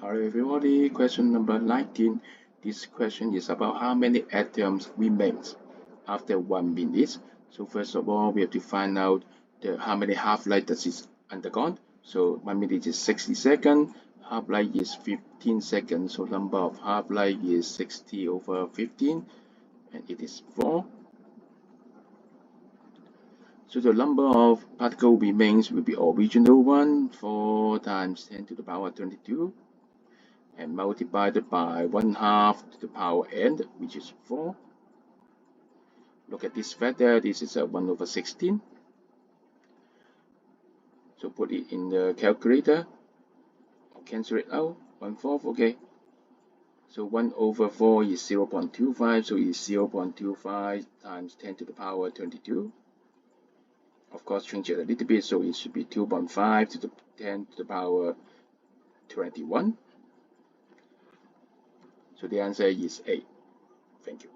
Hello everybody, question number 19. This question is about how many atoms remains after 1 minute. So first of all, we have to find out how many half-life does it undergone. So 1 minute is 60 seconds, half-life is 15 seconds. So number of half-life is 60 over 15 and it is 4. So the number of particle remains will be original one, 4 times 10 to the power 22. And multiplied by 1/2 to the power n, which is 4. Look at this factor, this is a 1 over 16. So put it in the calculator, cancel it out, 1/4, okay. So 1 over 4 is 0.25, so it's 0.25 times 10 to the power 22. Of course, change it a little bit, so it should be 2.5 to the 10 to the power 21. So the answer is A. Thank you.